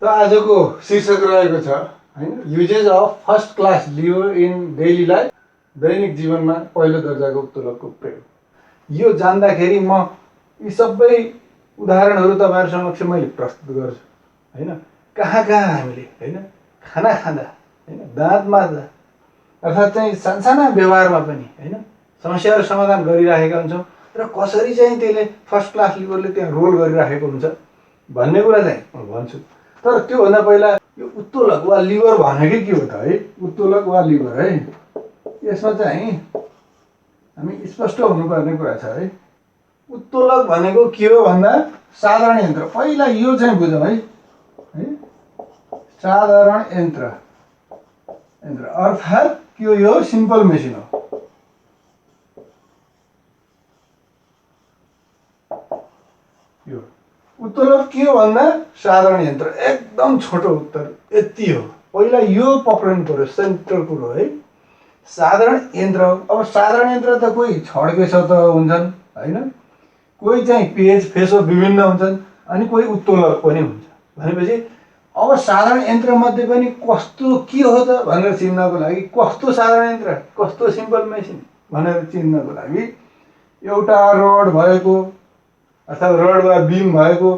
त आजको शीर्षक रहेको छ हैन, uses of first class lever in daily life, दैनिक जीवनमा पहिलो दर्जाको उत्तोलकको प्रयोग। यो जान्दाखेरि म यी सबै उदाहरणहरू तपाईँहरू समक्ष मैले प्रस्तुत गर्छु हैन। कहाँ कहाँ हामीले हैन खाना खाँदा हैन दाँत माझ्दा अर्थात् चाहिँ सानसाना व्यवहारमा पनि हैन समस्याहरू समाधान गरिराखेका हुन्छौँ र कसरी चाहिँ त्यसले फर्स्ट क्लास लिभरले त्यहाँ रोल गरिराखेको हुन्छ भन्ने कुरा चाहिँ म भन्छु। तर त्योभन्दा पहिला यो उत्तोलक वा लिभर भनेकै के हो त है, उत्तोलक वा लिभर है, यसमा चाहिँ हामी स्पष्ट हुनुपर्ने कुरा छ है। उत्तोलक भनेको के हो भन्दा साधारण यन्त्र, पहिला यो चाहिँ बुझौँ है, साधारण यन्त्र अर्थात् के हो, यो सिम्पल मेसिन हो। यो उत्तोलक के हो भन्दा साधारण यन्त्र, एकदम छोटो उत्तर यति हो। पहिला यो पक्रिनु पर्यो, सेन्ट्रल कुरो है, साधारण यन्त्र हो। अब साधारण यन्त्र त कोही छड्के सतह हुन्छन् हैन, कोही चाहिँ पेज फेसो विभिन्न हुन्छन्, अनि कोही उत्तोलक पनि हुन्छ। भनेपछि अब साधारण यन्त्र मध्ये पनि कस्तो के हो त भनेर चिन्नको लागि, कस्तो साधारण यन्त्र कस्तो सिम्पल मेसिन भनेर चिन्नको लागि एउटा रड भएको अर्थात् रड वा बिम भएको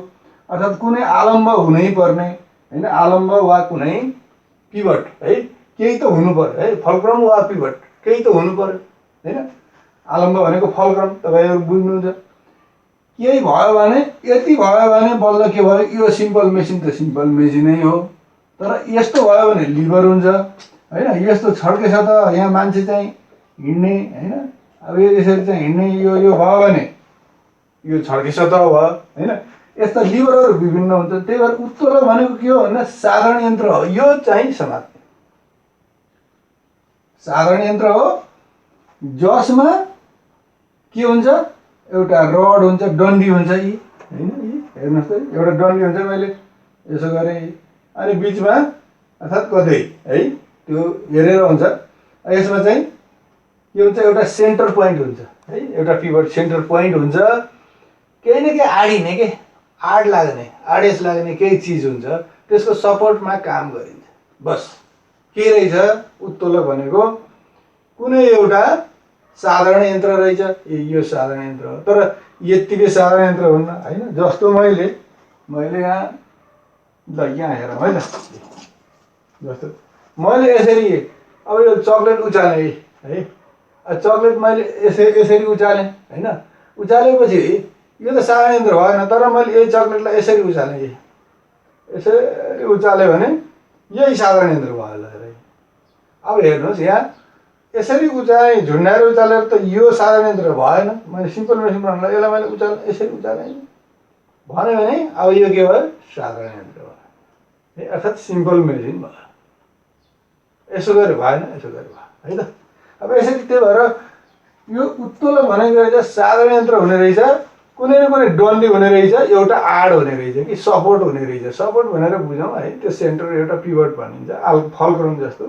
अर्थात् कुनै आलम्ब हुनै पर्ने हैन, आलम्ब वा कुनै पिभट है, केही त हुनु पर्यो है, फलक्रम वा पिभट केही त हुनु पर्यो हैन। आलम्ब भनेको फलक्रम, तपाईँहरू बुझ्नुहुन्छ। केही भयो भने, यति भयो भने बल्ल के भयो, यो सिम्पल मेसिन त सिम्पल मेसिनै हो। तर यस्तो भयो भने लिभर हुन्छ हैन, यस्तो छड्के छ त यहाँ मान्छे चाहिँ हिँड्ने हैन, अब यसरी चाहिँ हिँड्ने यो भयो भने यो छड्के सतह भयो हैन, यस्ता लिभरहरू विभिन्न हुन्छ। त्यही भएर उत्तोलक भनेको के हो भन्दा साधारण यन्त्र हो, यो चाहिँ समात्ने साधारण यन्त्र हो, जसमा के हुन्छ, एउटा रड हुन्छ, डन्डी हुन्छ, यी हैन, यी हेर्नुहोस् त, एउटा डन्डी हुन्छ, मैले यसो गरेँ, अनि बिचमा अर्थात् कतै है त्यो हेरेर हुन्छ। यसमा चाहिँ के हुन्छ, एउटा सेन्टर पोइन्ट हुन्छ है, एउटा पिभट सेन्टर पोइन्ट हुन्छ, केही न केही आडिने के आड लाग्ने आडेस लाग्ने केही चिज हुन्छ, त्यसको सपोर्टमा काम गरिन्छ। बस के रहेछ उत्तोलक भनेको, कुनै एउटा साधारण यन्त्र रहेछ, यो साधारण यन्त्र हो। तर यत्तिकै साधारण यन्त्र हुन्न हैन, जस्तो मैले यहाँ ल यहाँ हेरौँ है, जस्तो मैले यसरी अब यो चक्लेट उचालेँ है, चक्लेट मैले यसरी उचालेँ हैन, उचालेपछि यो त साधारण यन्त्र भएन, तर मैले यही चक्लेटलाई यसरी उचालेँ, यसरी उचालेँ भने यही साधारण यन्त्र भयो ल। अब हेर्नुहोस् यहाँ यसरी उचालेँ, झुन्डाएर उचालेर त यो साधारण यन्त्र भएन, मैले सिम्पल मेसिन बनाउनुलाई यसलाई मैले यसरी उचालेँ भन्यो भने अब यो के भयो, साधारण यन्त्र भयो, अर्थात् सिम्पल मेसिन भयो। यसो गरे भएन, यसो गरे भयो है त। अब यसरी त्यही भएर यो उत्तोलक भनेको रहेछ साधारण यन्त्र हुने रहेछ, कुनै न कुनै डन्डी हुने रहेछ, एउटा आड हुने रहेछ कि सपोर्ट हुने रहेछ। सपोर्ट भनेर बुझौँ है, त्यो सेन्टर एउटा पिभट भनिन्छ, फलक्रम जस्तो,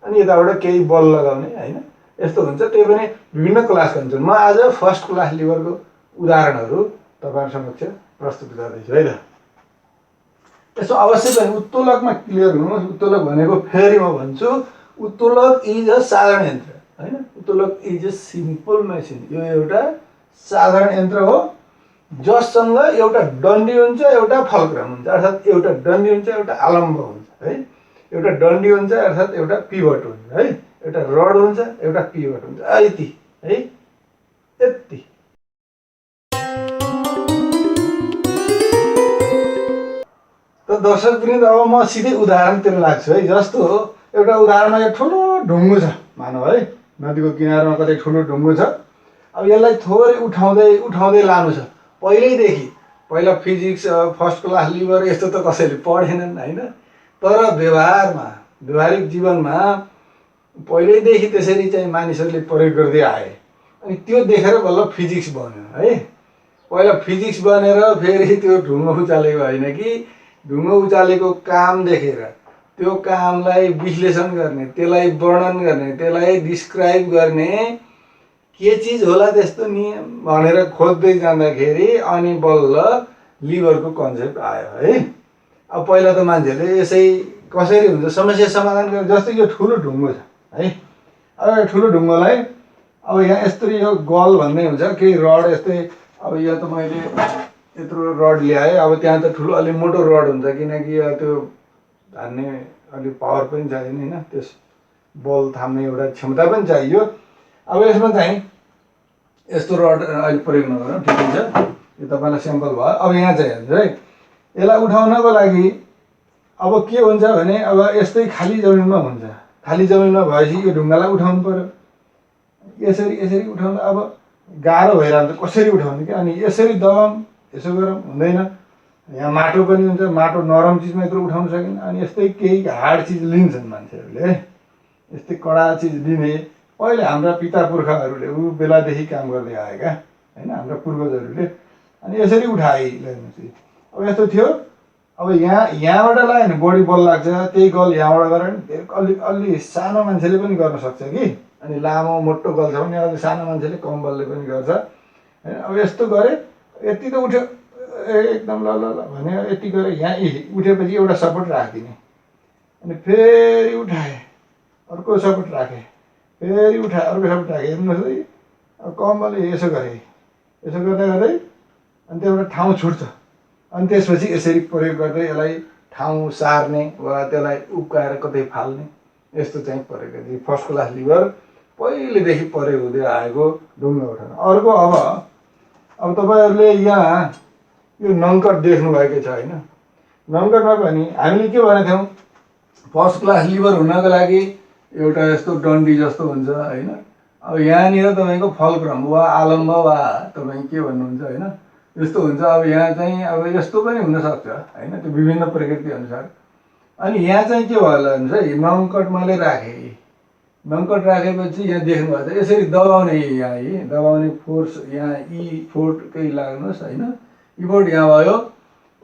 अनि यताबाट केही बल लगाउने हैन, यस्तो हुन्छ। त्यही पनि विभिन्न क्लासका हुन्छन्। म आज फर्स्ट क्लास लिभरको उदाहरणहरू तपाईँहरू समक्ष प्रस्तुत गर्दैछु है त। यसो अवश्य पनि उत्तोलकमा क्लियर हुनुहोस्। उत्तोलक भनेको फेरि म भन्छु, उत्तोलक इज अ साधारण यन्त्र हैन, उत्तोलक इज अ सिम्पल मेसिन। यो एउटा साधारण यन्त्र हो, जससँग एउटा डन्डी हुन्छ, एउटा फलक्रम हुन्छ, अर्थात् एउटा डन्डी हुन्छ, एउटा आलम्ब हुन्छ है, एउटा डन्डी हुन्छ अर्थात् एउटा पिभट हुन्छ है, एउटा रड हुन्छ, एउटा पिभट हुन्छ, यति है, यति। त दर्शकवृन्द, अब म सिधै उदाहरणतिर लाग्छु है। जस्तो एउटा उदाहरणमा यो ठुलो ढुङ्गो छ मानौ है, नदीको किनारमा कतै ठुलो ढुङ्गो छ। अब यसलाई थोरै उठाउँदै लानु छ। पहिला फिजिक्स फर्स्ट क्लास लिभर यस्तो त कसैले पढेनन् हैन, तर व्यवहारिक जीवनमा पहिल्यैदेखि त्यसरी चाहिँ मानिसहरूले प्रयोग गर्दै आए, अनि त्यो देखेर बल्ल फिजिक्स बन्यो है। पहिला फिजिक्स बनेर फेरि त्यो ढुङ्गो उचालेको होइन कि, ढुङ्गो उचालेको काम देखेर त्यो कामलाई विश्लेषण गर्ने, त्यसलाई वर्णन गर्ने, त्यसलाई डिस्क्राइब गर्ने, के चिज होला त्यस्तो नियम भनेर खोज्दै जाँदाखेरि अनि बल्ल लिभरको कन्सेप्ट आयो है। अब पहिला त मान्छेहरूले यसै कसरी हुन्छ समस्या समाधान गर्ने, जस्तै यो ठुलो ढुङ्गो छ है। अब यो ठुलो ढुङ्गोलाई अब यहाँ यस्तरी यो गल भन्ने हुन्छ केही रड यस्तै, अब यहाँ त मैले यत्रो रड ल्याएँ। अब त्यहाँ त ठुलो अलि मोटो रड हुन्छ, किनकि त्यो हान्ने अलिक पावर पनि चाहियो नि होइन, त्यस बल थाम्ने एउटा क्षमता पनि चाहियो। अब यसमा चाहिँ यस्तो रड अहिले प्रयोग नगरौँ, ठिकै छ, यो तपाईँलाई स्याम्पल भयो। अब यहाँ चाहिँ हेर्नुहोस् है, यसलाई उठाउनको लागि अब के हुन्छ भने अब यस्तै खाली जमिनमा हुन्छ। खाली जमिनमा भएपछि यो ढुङ्गालाई उठाउनु पर्यो, यसरी यसरी उठाउनु। अब गाह्रो भइरहन्छ कसरी उठाउने क्या, अनि यसरी दबाउँ यसो गरौँ हुँदैन। यहाँ माटो पनि हुन्छ, माटो नरम चिजमा यत्रो उठाउन सकिन्न। अनि यस्तै केही हार्ड चिज लिन्छन् मान्छेहरूले, यस्तै कडा चिज लिने पहिले हाम्रा पिता पुर्खाहरूले ऊ बेलादेखि काम गर्दै आएका होइन, हाम्रा पूर्वजहरूले। अनि यसरी उठाए ल्याउनु। अब यस्तो थियो। अब यहाँबाट लगायो भने बढी बल लाग्छ, त्यही गल यहाँबाट गऱ्यो भने अलि सानो मान्छेले पनि गर्न सक्छ कि। अनि लामो मोटो गल छ भने अलि सानो मान्छेले कम बलले पनि गर्छ होइन। अब यस्तो गरेँ, यति त उठ्यो एकदम ल ल ल भने यति गरेँ। यहाँ उठेपछि एउटा सपोर्ट राखिदिने, अनि फेरि उठाएँ, अर्को सपोर्ट राखेँ, फेरि उठाएँ, अर्को सपोर्ट राखेँ। हेर्नुहोस् है, अब कम बलले यसो गरेँ, यसो गर्दै गर्दै अनि त्यहाँबाट ठाउँ छुट्छ। अनि त्यसपछि यसरी प्रयोग गर्दै यसलाई ठाउँ सार्ने वा त्यसलाई उक्काएर कतै फाल्ने, यस्तो चाहिँ प्रयोग गर्दै फर्स्ट क्लास लिभर पहिलेदेखि प्रयोग हुँदै आएको ढुङ्गा उठाउन। अर्को अब तपाईँहरूले यहाँ यो नङ्कट देख्नुभएकै छ होइन। नङ्कटमा पनि हामीले के भनेको थियौँ, फर्स्ट क्लास लिभर हुनको लागि एउटा यस्तो डन्डी जस्तो हुन्छ होइन। अब यहाँनिर तपाईँको फलक्रम वा आलम्ब वा तपाईँ के भन्नुहुन्छ होइन, यस्तो हुन्छ। अब यहाँ चाहिँ अब यस्तो पनि हुनसक्छ होइन, त्यो विभिन्न प्रकृति अनुसार। अनि यहाँ चाहिँ के भयो होला भन्नुहोस् है, नङ्कट मैले राखेँ। नङ्कट राखेपछि यहाँ देख्नुभएको छ यसरी दबाउने, यहाँ दबाउने फोर्स यहाँ फोर्टकै लाग्नुहोस् होइन, फोर्ट यहाँ भयो,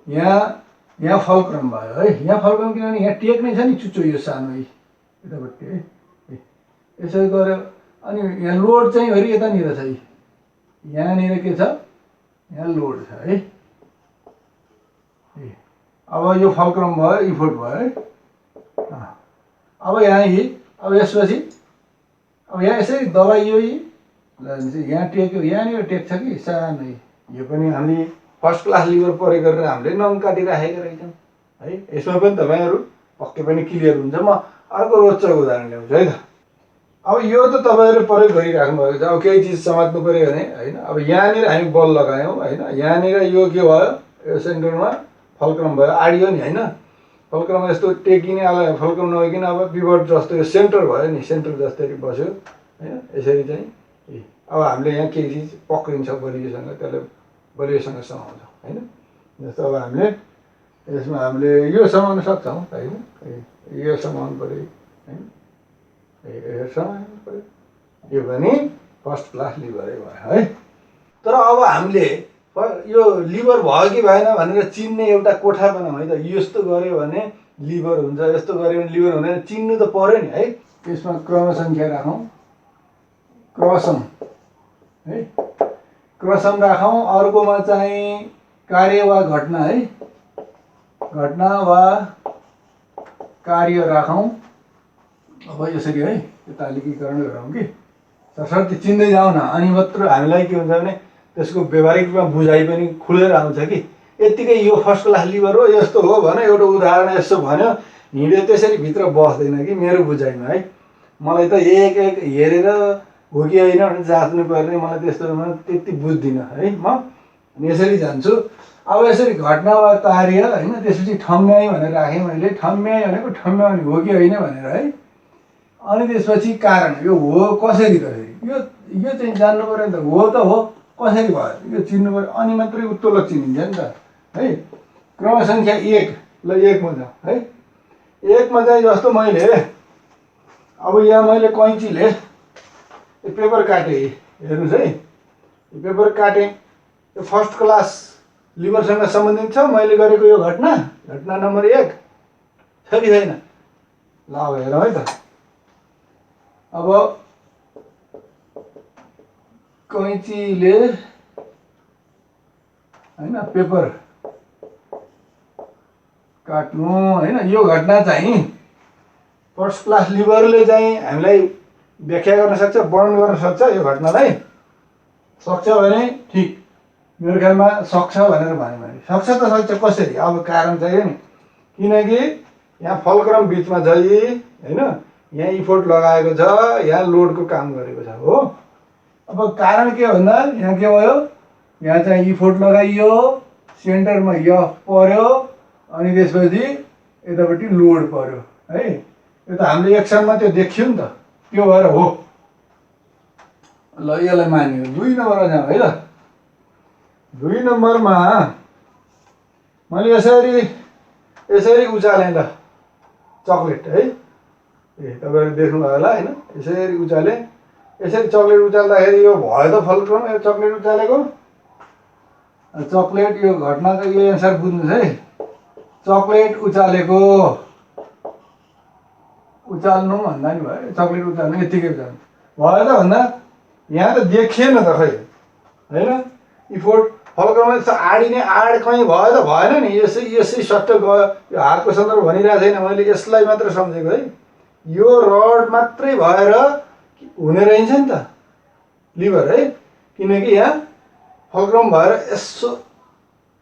यहाँ फलक्रम भयो है। यहाँ फलक्रम किनभने यहाँ टेक्ने छ नि चुच्चो, यो सानो यतापट्टि है, यसरी गऱ्यो। अनि यहाँ लोड चाहिँ फेरि यतानिर छ, यहाँनिर के छ, यहाँ लोड छ है। अब यो फलक्रम भयो, इफोर्ट भयो है। अब यहाँ अब यसपछि अब यहाँ यसरी दबाइयो, यहाँ टेक्यो, यहाँनिर टेक्छ कि सानो। यो पनि हामीले फर्स्ट क्लास लिभर प्रयोग गरेर हामीले नङ काटिराखेका रहेछौँ है। यसमा पनि तपाईँहरू पक्कै पनि क्लियर हुन्छ। म अर्को रोचक उदाहरण ल्याउँछु है त। अब यो त तपाईँहरूले प्रयोग गरिराख्नु भएको छ। अब केही चिज समात्नु पऱ्यो भने होइन, अब यहाँनिर हामी बल लगायौँ होइन, यहाँनिर यो के भयो, यो सेन्टरमा फलक्रम भयो, आडियो नि होइन। फलक्रम यस्तो टेकिने, अब फलक्रम नभइकन अब पिभट जस्तो यो सेन्टर भयो नि, सेन्टर जस्तै बस्यो होइन। यसरी चाहिँ अब हामीले यहाँ केही चिज पक्रिन्छ बलियोसँग, त्यसलाई बलियोसँग समाउँछौँ होइन। जस्तो अब हामीले यसमा हामीले यो समाउन सक्छौँ होइन, यो समाउनु पऱ्यो होइन, यो समाउनु पऱ्यो, यो पनि फर्स्ट क्लास लिभरै भयो है। तर अब हामीले यो लिभर भयो कि भएन भनेर चिन्ने एउटा कोठा बनाऊँ है त। यस्तो गऱ्यो भने लिभर हुन्छ, यस्तो गऱ्यो भने लिभर हुँदैन, चिन्नु त पऱ्यो नि है। यसमा क्रम सङ्ख्या राखौँ, क्रसम है, क्रसम राखौँ। अर्कोमा चाहिँ कार्य वा घटना है, घटना वा कार्य राखौँ। अब यसरी है, यो तालिकीकरण गरौँ कि सरसर्ती चिन्दै जाउँ न। अनि मात्र हामीलाई के हुन्छ भने त्यसको व्यवहारिक रूपमा बुझाइ पनि खुलेर आउँछ कि यत्तिकै यो फर्स्ट क्लास लिभर हो, यस्तो हो भने एउटा उदाहरण यसो भन्यो, हिँड्यो त्यसरी भित्र बस्दैन कि मेरो बुझाइमा है। मलाई त एक हेरेर हो कि होइन भने जाँच्नु पर्ने, मलाई त्यस्तोमा त्यति बुझ्दिनँ है म। यसरी जान्छु। अब यसरी घटना वा कार्य होइन, त्यसपछि ठम्म्याइ भनेर राखेँ मैले। ठम्म्याइ भनेको ठम्म्याउने हो कि होइन भनेर है। अनि त्यसपछि कारण, यो हो कसरी यो चाहिँ जान्नु पऱ्यो नि त। हो त हो, कसरी भयो यो चिन्नु पऱ्यो, अनि मात्रै उत्तोलक चिनिन्छ नि त है। क्रम सङ्ख्या 1, ल 1 मा जाउँ है। 1 मा चाहिँ जस्तो मैले अब यहाँ मैले कैँचीले यो पेपर काटेँ, हेर्नुहोस् है, यो पेपर काटेँ। यो फर्स्ट क्लास लिभरसँग सम्बन्धित छ मैले गरेको यो घटना, घटना नम्बर 1 छ कि छैन? ल अब हेरौँ है त। अब कैँचीले होइन पेपर काट्नु होइन। यो घटना चाहिँ फर्स्ट क्लास लिभरले चाहिँ हामीलाई व्याख्या गर्न सक्छ, वर्णन गर्न सक्छ। यो घटनालाई सक्छ भने ठिक, मेरो ख्यालमा सक्छ भनेर भन्यो भने सक्छ त सक्छ। कसरी? अब कारण चाहियो नि, किनकि यहाँ फलक्रम बिचमा छ यी होइन, यहाँ इफोर्ट लगाएको छ, यहाँ लोडको काम गरेको छ हो। अब कारण के भन्दा यहाँ के भयो, यहाँ चाहिँ इफोर्ट लगाइयो, सेन्टरमा यफ पर्यो, अनि त्यसपछि यतापट्टि लोड पर्यो है। यो त हामीले एक्सनमा त्यो देखियो नि त, त्यो भएर हो। ल यसलाई मान्यो। 2 नम्बरमा जाउँ है ल। 2 नम्बरमा मैले यसरी उचालेँ ल चक्लेट है। तपाईँहरू देख्नुभयो होला होइन, यसरी उचालेँ। यसरी चक्लेट उचाल्दाखेरि यो भयो त फलक्रम, यो चक्लेट उचालेको चक्लेट। यो घटनाको यो एन्सर बुझ्नुहोस् है, चक्लेट उचालेको। उचाल्नु भन्दा नि भयो, चक्लेट उचाल्नु यत्तिकै उचाल्नु भयो त भन्दा यहाँ त देखिएन त खै होइन। इफोर्ट फलक्रममा आडिने आड कहीँ भयो त भएन नि। यसै सट्ट गयो। यो हातको सन्दर्भ भनिरहेको छैन, मैले यसलाई मात्र सम्झेको है। यो रड मात्रै भएर हुने रहेछ नि त लिभर है, किनकि यहाँ फलक्रम भएर यसो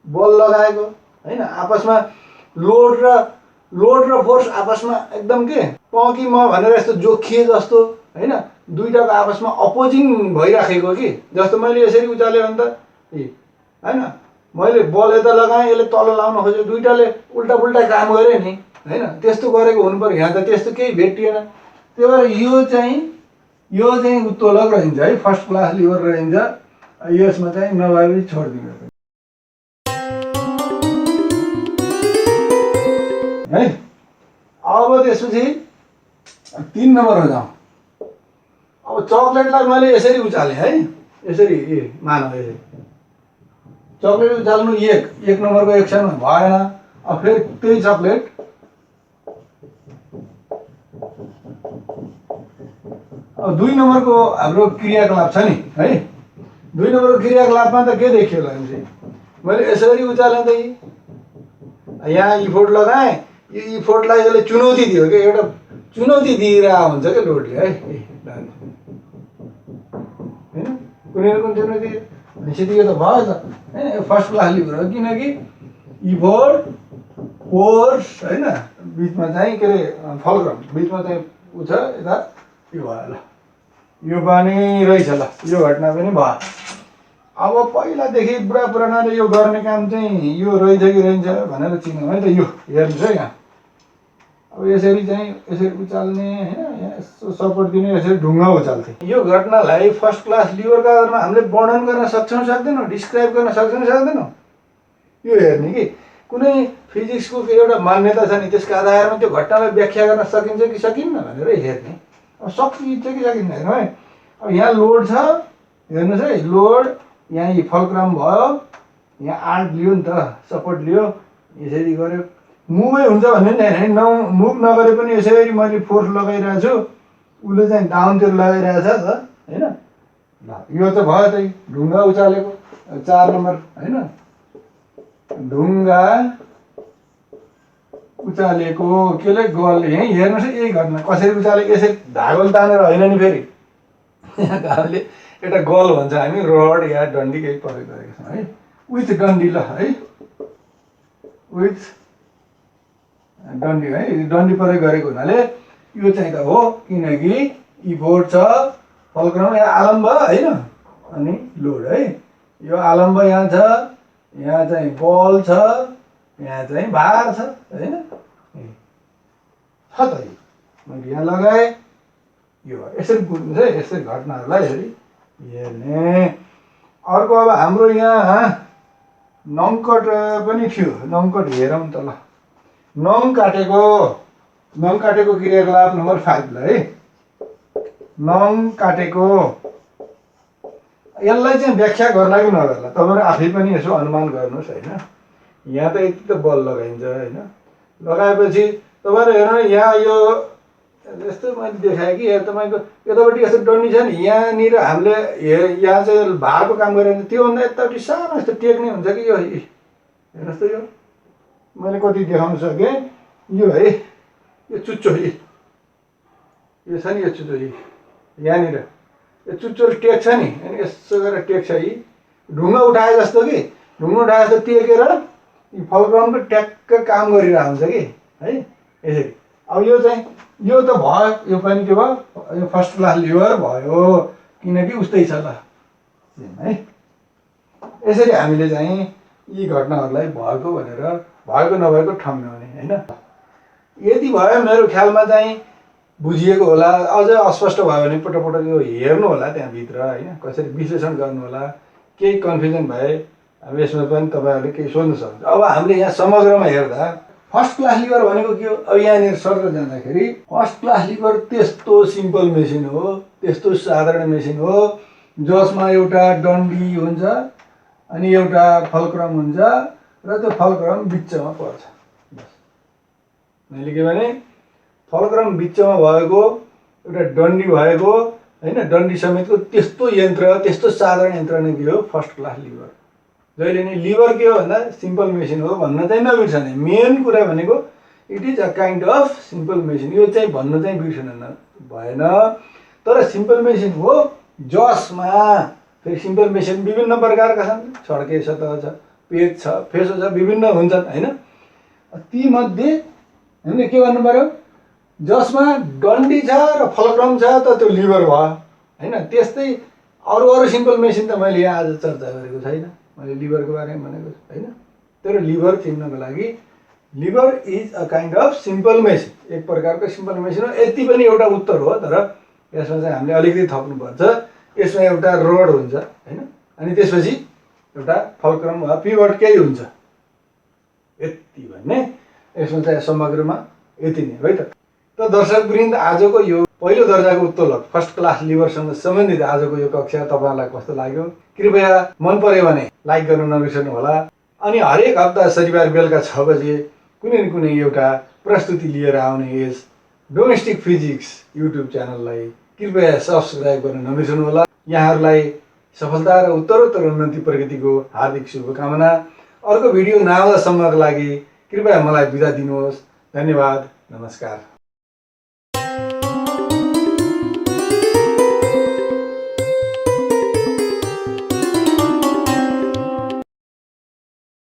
बल लगाएको होइन। आपसमा लोड र फोर्स आपसमा एकदम के कि म भनेर यस्तो जोखिए जस्तो होइन, दुईटाको आपसमा अपोजिङ भइराखेको कि जस्तो। मैले यसरी उचालेँ भने त होइन, मैले बल यता लगाएँ, यसले तल लाउन खोज्यो, दुईटाले उल्टा पुल्टा काम गऱ्यो नि होइन। त्यस्तो गरेको हुनु पर्यो, यहाँ त त्यस्तो केही भेटिएन। त्यही भएर यो चाहिँ उत्तोलक रहन्छ है, फर्स्ट क्लास लिभर रहन्छ। यसमा चाहिँ नभए छोडिदिनु है। अब त्यसपछि 3 नम्बरमा जाउँ। अब चक्लेटलाई मैले यसरी उचालेँ है, यसरी मानौ यसरी चक्लेट उचाल्नु 1 नम्बरको एक्सनमा भएन। अब फेरि त्यही चक्लेट अब 2 नम्बरको हाम्रो क्रियाकलाप छ नि है। 2 नम्बरको क्रियाकलापमा त के देखियो होला चाहिँ, मैले यसरी उचालेँ त यहाँ इफोर्ट लगाएँ। यो इफोर्टलाई यसले चुनौती दियो क्या, एउटा चुनौती दिइरहेको हुन्छ क्या लोडले है होइन, कुनै न कुनै चुनौती भनेपछि यो त भयो त होइन। फर्स्ट क्लास लिभर हो, किनकि इफोर्ट फोर्स होइन, बिचमा चाहिँ के अरे फलक्रम बिचमा चाहिँ उ छ यता, यो भयो ल। यो पनि रहेछ ल, यो घटना पनि भयो। अब पहिलादेखि बुढा पुरानाले यो गर्ने काम चाहिँ यो रहेछ कि रहन्छ भनेर चिनौँ है त। यो हेर्नुहोस् है, यहाँ अब यसरी चाहिँ यसरी उचाल्ने होइन, यहाँ यसो सपोर्ट दिने, यसरी ढुङ्गा उचाल्थे। यो घटनालाई फर्स्ट क्लास लिभरका आधारमा हामीले वर्णन गर्न सक्छौँ सक्दैनौँ, डिस्क्राइब गर्न सक्छौँ सक्दैनौँ, यो हेर्ने कि कुनै फिजिक्सको एउटा मान्यता छ नि, त्यसका आधारमा त्यो घटनालाई व्याख्या गर्न सकिन्छ कि सकिन्न भनेर हेर्ने। अब सकिन्छ कि सकिन्न हेर्नु है। अब यहाँ लोड छ हेर्नुहोस् है, लोड यहाँ फलक्रम भयो, यहाँ आर्ट लियो नि त, सपोर्ट लियो, यसरी गऱ्यो। मुभै हुन्छ भन्ने पनि छैन, मुभ नगरे पनि यसरी मैले फोर्स लगाइरहेको छु, उसले चाहिँ डाउनतिर लगाइरहेछ त होइन। ल यो त भयो त्यही ढुङ्गा उचालेको 4 नम्बर होइन, ढुङ्गा उचालेको केले गल। यहीँ हेर्नुहोस् है, यही घटना कसरी उचालेको, यसरी धागोले तानेर होइन नि। फेरि यहाँ हामीले एउटा गल भन्छ हामी, रड या डन्डी केही प्रयोग गरेको छौँ है, विथ डन्डी ल है, विथ डन्डी है, डन्डी प्रयोग गरेको हुनाले यो चाहिँ त हो, किनकि इफोर्ट छ, फलक्रम यहाँ आलम्ब होइन, अनि लोड है। यो आलम्ब यहाँ छ, यहाँ चाहिँ बल छ, यहाँ चाहिँ भार छ होइन, छ त। मैले यहाँ लगाएँ, यो यसरी बुझ्नुहोस् है, यसरी घटनाहरूलाई यसरी हेर्ने। अर्को अब हाम्रो यहाँ नङकट पनि थियो, नङकट हेरौँ त ल। नङ काटेको क्रियाकलाप नम्बर 5 ल है। नङ काटेको यसलाई चाहिँ व्याख्या गर्ला कि नगर्ला तपाईँहरू आफै पनि यसो अनुमान गर्नुहोस् होइन। यहाँ त यति त बल लगाइन्छ होइन, लगाएपछि तपाईँहरू हेर्नु यहाँ यो यस्तो मैले देखाएँ कि तपाईँको यतापट्टि यस्तो डन्डी छ नि, यहाँनिर हामीले यहाँ चाहिँ भारको काम गरेर त्योभन्दा यतापट्टि सानो यस्तो टेक्ने हुन्छ कि यो हेर्नुहोस् त, मैले कति देखाउन सकेँ। यो है, यो चुच्चो यो छ नि, यो चुच्चो यहाँनिर यो चुच्चो टेक छ नि, अनि यसो गरेर टेक्छ। यी ढुङ्गा उठाए जस्तो कि ढुङ्गा उठाए जस्तो टेकेर यी फलक्रमको ट्याक्क काम गरिरहेको हुन्छ कि है, यसरी। अब यो चाहिँ यो त भयो, यो पनि के भयो, यो फर्स्ट क्लास लिभर भयो, किनकि उस्तै छ ल है। यसरी हामीले चाहिँ यी घटनाहरूलाई भएको भनेर भएको नभएको ठम्याउने होइन। यति भयो मेरो ख्यालमा चाहिँ बुझिएको होला। अझ अस्पष्ट भयो भने पटक यो हेर्नु होला त्यहाँभित्र होइन, कसरी विश्लेषण गर्नु होला। केही कन्फ्युजन भए अब यसमा पनि तपाईँहरूले केही सोध्नु सक्नुहुन्छ। अब हामीले यहाँ समग्रमा हेर्दा फर्स्ट क्लास लिभर भनेको के हो? अब यहाँनिर सर्ट जाँदाखेरि फर्स्ट क्लास लिभर त्यस्तो सिम्पल मेसिन हो, त्यस्तो साधारण मेसिन हो जसमा एउटा डन्डी हुन्छ अनि एउटा फलक्रम हुन्छ र त्यो फलक्रम बिचमा पर्छ। बस मैले के भने फलक्रम बिचमा भएको एउटा डन्डी भएको होइन, डन्डी समेतको त्यस्तो यन्त्र, त्यस्तो साधारण यन्त्र नै के हो? First class lever. जहिले नै लिभर के हो भन्दा सिम्पल मेसिन हो भन्न चाहिँ नबिर्सने। मेन कुरा भनेको it is a kind of simple machine, यो चाहिँ भन्न चाहिँ बिर्सनु भएन। तर सिम्पल मेसिन हो जसमा फेरि सिम्पल मेसिन विभिन्न प्रकारका छन्, छड्के सतह छ, पेज छ, फेसो छ, विभिन्न हुन्छन् होइन। तीमध्ये हामीले के गर्नु पर्यो? जसमा डन्डी छ र फलक्रम छ त त्यो लिभर भयो होइन। त्यस्तै अरू सिम्पल मेसिन त मैले यहाँ आज चर्चा गरेको छैन, मैले लिभरको बारेमा भनेको होइन। तर लिभर चिन्नको लागि lever is a kind of simple machine, एक प्रकारको सिम्पल मेसिन हो। यति पनि एउटा उत्तर हो, तर यसमा चाहिँ हामीले अलिकति थप्नुपर्छ। यसमा एउटा रड हुन्छ होइन, अनि त्यसपछि एउटा फलक्रम वा पिभट केही हुन्छ, यति भन्ने। यसमा चाहिँ समग्रमा यति नै है त। दर्शकवृन्द, आजको यो पहिलो दर्जाको उत्तोलक फर्स्ट क्लास लिभरसँग सम्बन्धित आजको यो कक्षा तपाईँहरूलाई कस्तो लाग्यो? कृपया मन पर्यो भने लाइक गर्नु नबिर्सनु होला। अनि हरेक हप्ता शनिबार बेलुका 6 बजे कुनै न कुनै एउटा प्रस्तुति लिएर आउने यस डोमेस्टिक फिजिक्स युट्युब च्यानललाई कृपया सब्सक्राइब गर्न नबिर्सनु होला। यहाँहरूलाई सफलता र उत्तरोत्तर उन्नति प्रगतिको हार्दिक शुभकामना। अर्को भिडियो नआउँदासम्मको लागि कृपया मलाई बिदा दिनुहोस्। धन्यवाद, नमस्कार।